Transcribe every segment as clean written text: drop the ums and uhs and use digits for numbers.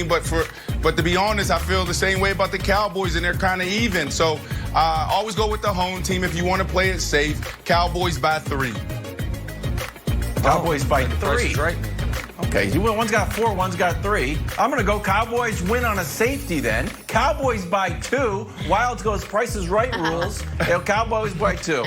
But to be honest, I feel the same way about the Cowboys, and they're kind of even. So always go with the home team if you want to play it safe. Cowboys by 3. Cowboys by 3. Right. Okay, one's got 4, one's got 3. I'm going to go Cowboys win on a safety then. Cowboys by 2. Wild goes Price is Right rules. Cowboys by 2.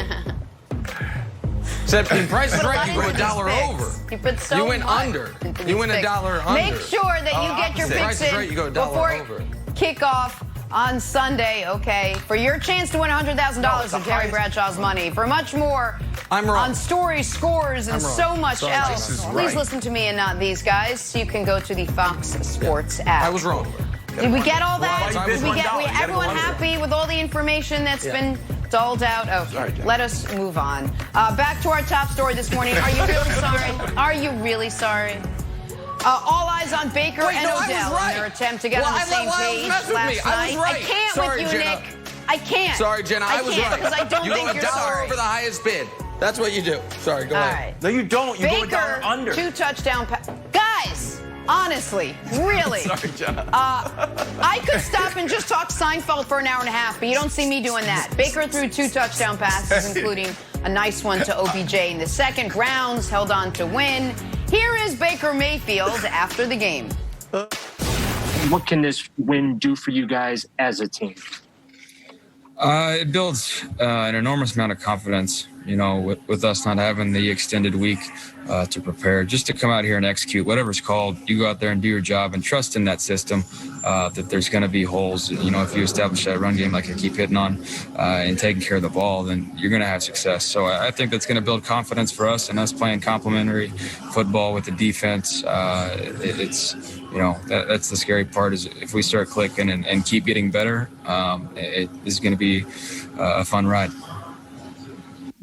Except in Price is Right, you go $1 over. You put so You win much under. into You win these picks. $1 under. Make sure that you get your Price picks is Right, you go in $1 before over. kickoff on Sunday, okay? For your chance to win $100,000 of Jerry Bradshaw's money. For much more I'm wrong. on stories, scores, and so much Sorry, else. Please listen to me and not these guys. You can go to the Fox Sports app. I was wrong. Did we get all that? Well, Did we get $1. everyone happy with all the information that's been doled out? Okay, Sorry, Jen. let us move on. Back to our top story this morning. Are you really sorry? Are you really sorry? All eyes on Baker and Odell in their attempt to get on the same page last night. I can't Sorry, with you, Jenna. Nick. I can't. Sorry, Jenna, I was right. Because I don't you think go you're $1 sorry. over the highest bid. That's what you do. Sorry, go All ahead. right. No, you don't. You go Baker, $1 under. 2 touchdown guys, honestly, really. Sorry, Jenna. I could stop and just talk Seinfeld for an hour and a half, but you don't see me doing that. Baker threw 2 touchdown passes, including a nice one to OBJ in the second. Browns held on to win. Here is Baker Mayfield after the game. What can this win do for you guys as a team? It builds an enormous amount of confidence, with us not having the extended week to prepare, just to come out here and execute whatever's called. You go out there and do your job and trust in that system, that there's going to be holes. If you establish that run game like I keep hitting on and taking care of the ball, then you're going to have success. So I think that's going to build confidence for us, and us playing complementary football with the defense. That's the scary part, is if we start clicking and keep getting better, it is going to be a fun ride.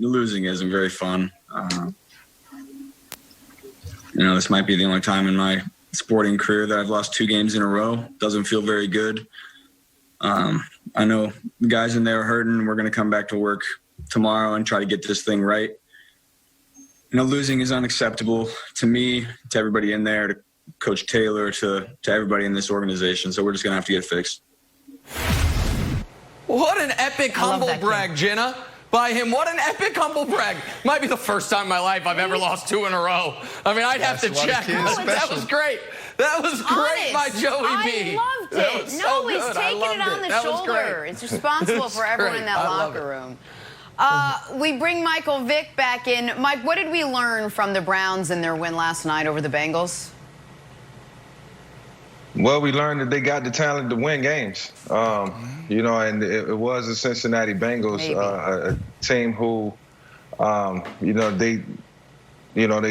Losing isn't very fun. This might be the only time in my sporting career that I've lost 2 games in a row. Doesn't feel very good. I know the guys in there are hurting. We're going to come back to work tomorrow and try to get this thing right. Losing is unacceptable to me, to everybody in there, to Coach Taylor, to everybody in this organization. So we're just going to have to get it fixed. What an epic humble brag, Jenna. By him. What an epic humble brag. Might be the first time in my life I've ever lost 2 in a row. I mean, I'd have to check. That was great. That was great by Joey B. I loved it. No, he's taking it on the shoulder. It's responsible for everyone in that locker room. We bring Michael Vick back in. Mike, what did we learn from the Browns in their win last night over the Bengals? Well, we learned that they got the talent to win games, and it was the Cincinnati Bengals, a team who, they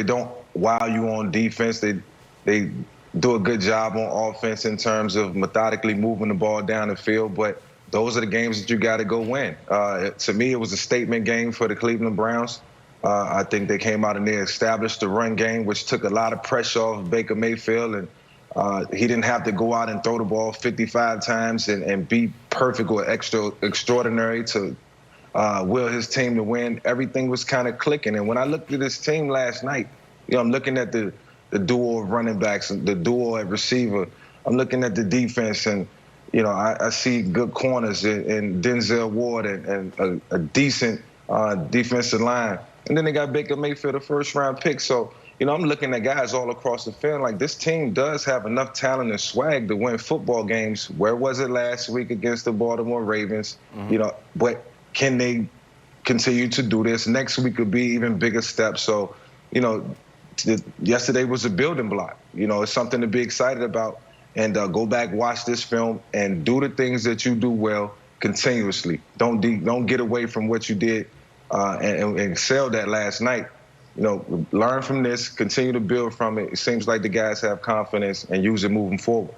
don't wow you on defense. They do a good job on offense in terms of methodically moving the ball down the field, but those are the games that you got to go win. To me, it was a statement game for the Cleveland Browns. I think they came out and they established the run game, which took a lot of pressure off Baker Mayfield, and he didn't have to go out and throw the ball 55 times and be perfect or extraordinary to will his team to win. Everything was kind of clicking. And when I looked at this team last night, I'm looking at the duo of running backs, the duo at receiver. I'm looking at the defense, and I see good corners in Denzel Ward and a decent defensive line. And then they got Baker Mayfield, a first-round pick. So, I'm looking at guys all across the field like this team does have enough talent and swag to win football games. Where was it last week against the Baltimore Ravens? But can they continue to do this? Next week could be even bigger steps. So, yesterday was a building block. It's something to be excited about. And go back, watch this film, and do the things that you do well continuously. Don't get away from what you did and excel that last night. Learn from this, continue to build from it. It seems like the guys have confidence and use it moving forward.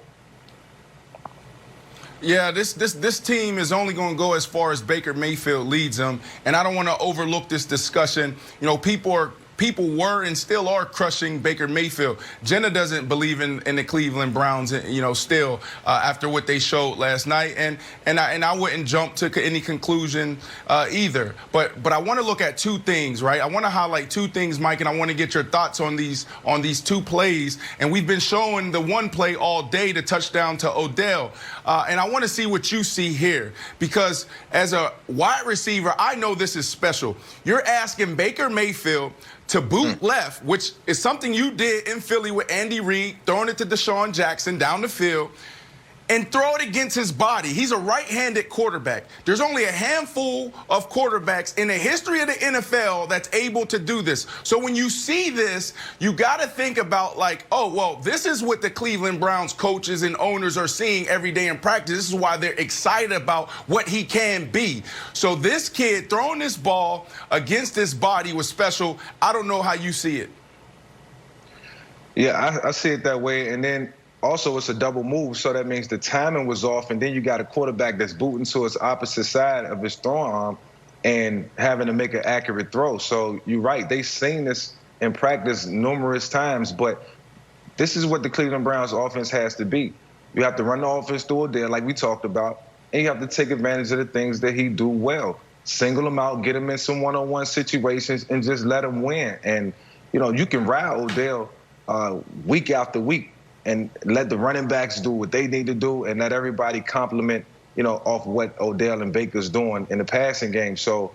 Yeah, this team is only going to go as far as Baker Mayfield leads them, and I don't want to overlook this discussion. People people were and still are crushing Baker Mayfield. Jenna doesn't believe in the Cleveland Browns, still after what they showed last night, and I wouldn't jump to any conclusion either. But I want to look at two things, right? I want to highlight two things, Mike, and I want to get your thoughts on these two plays. And we've been showing the one play all day, the touchdown to Odell, and I want to see what you see here, because as a wide receiver, I know this is special. You're asking Baker Mayfield to boot left, which is something you did in Philly with Andy Reid, throwing it to Deshaun Jackson down the field, and throw it against his body. He's a right-handed quarterback. There's only a handful of quarterbacks in the history of the NFL that's able to do this. So when you see this, you got to think about like, oh, well, this is what the Cleveland Browns coaches and owners are seeing every day in practice. This is why they're excited about what he can be. So this kid throwing this ball against his body was special. I don't know how you see it. Yeah, I see it that way. And then also, it's a double move, so that means the timing was off, and then you got a quarterback that's booting to his opposite side of his throwing arm and having to make an accurate throw. So you're right. They've seen this in practice numerous times, but this is what the Cleveland Browns offense has to be. You have to run the offense through there, like we talked about, and you have to take advantage of the things that he do well. Single him out, get him in some one-on-one situations, and just let him win. And, you can ride Odell week after week and let the running backs do what they need to do and let everybody compliment, off what Odell and Baker's doing in the passing game. So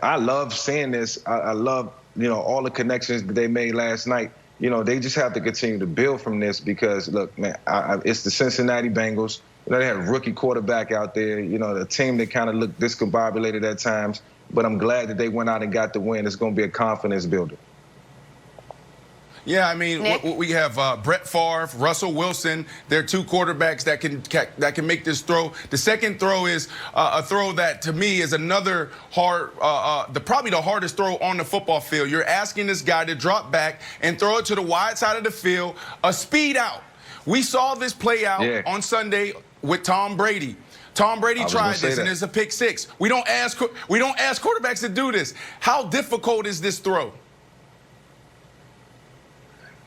I love seeing this. I love, all the connections that they made last night. They just have to continue to build from this because, look, man, it's the Cincinnati Bengals. They had a rookie quarterback out there, a team that kind of looked discombobulated at times. But I'm glad that they went out and got the win. It's going to be a confidence builder. Yeah, I mean, we have Brett Favre, Russell Wilson. They're two quarterbacks that can make this throw. The second throw is a throw that, to me, is another probably the hardest throw on the football field. You're asking this guy to drop back and throw it to the wide side of the field, a speed out. We saw this play out on Sunday with Tom Brady. Tom Brady tried this, and it's a pick six. We don't ask quarterbacks to do this. How difficult is this throw?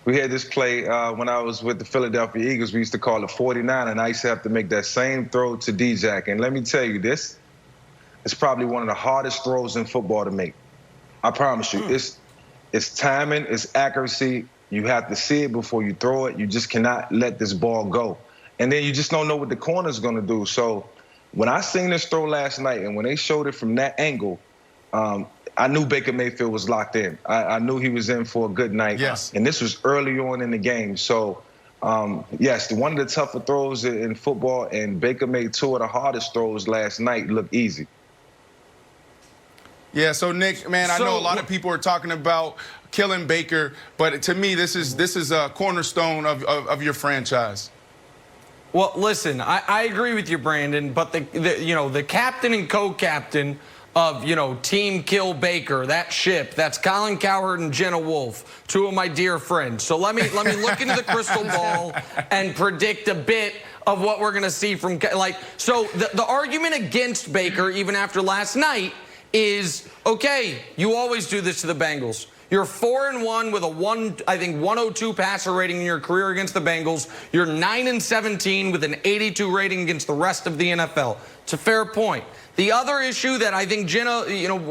We had this play when I was with the Philadelphia Eagles. We used to call it 49, and I used to have to make that same throw to D-Jack. And let me tell you, this is probably one of the hardest throws in football to make. I promise you. It's timing, it's accuracy. You have to see it before you throw it. You just cannot let this ball go. And then you just don't know what the corner's going to do. So when I seen this throw last night and when they showed it from that angle, I knew Baker Mayfield was locked in. I knew he was in for a good night. Yes. And this was early on in the game. So, yes, one of the tougher throws in football, and Baker made two of the hardest throws last night look easy. Yeah, so, Nick, man, I know a lot of people are talking about killing Baker, but to me, this is a cornerstone of your franchise. Well, listen, I agree with you, Brandon, but the captain and co-captain of, Team Kill Baker, that ship, that's Colin Cowherd and Jenna Wolfe, two of my dear friends. So let me look into the crystal ball and predict a bit of what we're going to see from, so the argument against Baker, even after last night, is, okay, you always do this to the Bengals. You're 4-1 with a 102 passer rating in your career against the Bengals. You're 9-17 with an 82 rating against the rest of the NFL. It's a fair point. The other issue that I think Jenna,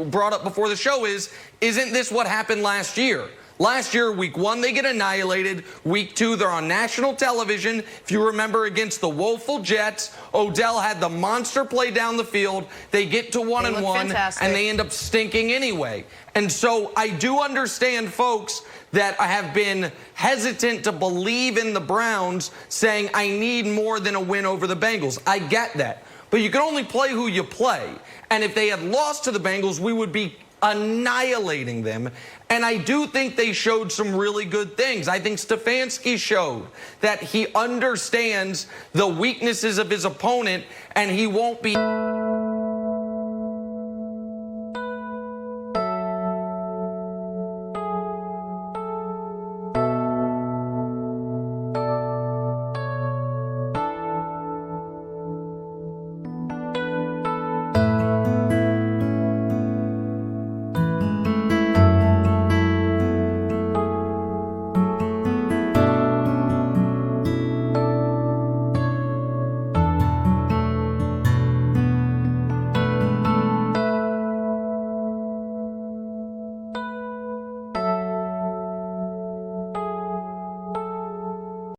brought up before the show is, isn't this what happened last year? Last year, week 1, they get annihilated. Week 2, they're on national television. If you remember, against the woeful Jets, Odell had the monster play down the field. They get to 1-1, and they end up stinking anyway. And so I do understand, folks, that I have been hesitant to believe in the Browns, saying I need more than a win over the Bengals. I get that. But you can only play who you play. And if they had lost to the Bengals, we would be annihilating them. And I do think they showed some really good things. I think Stefanski showed that he understands the weaknesses of his opponent, and he won't be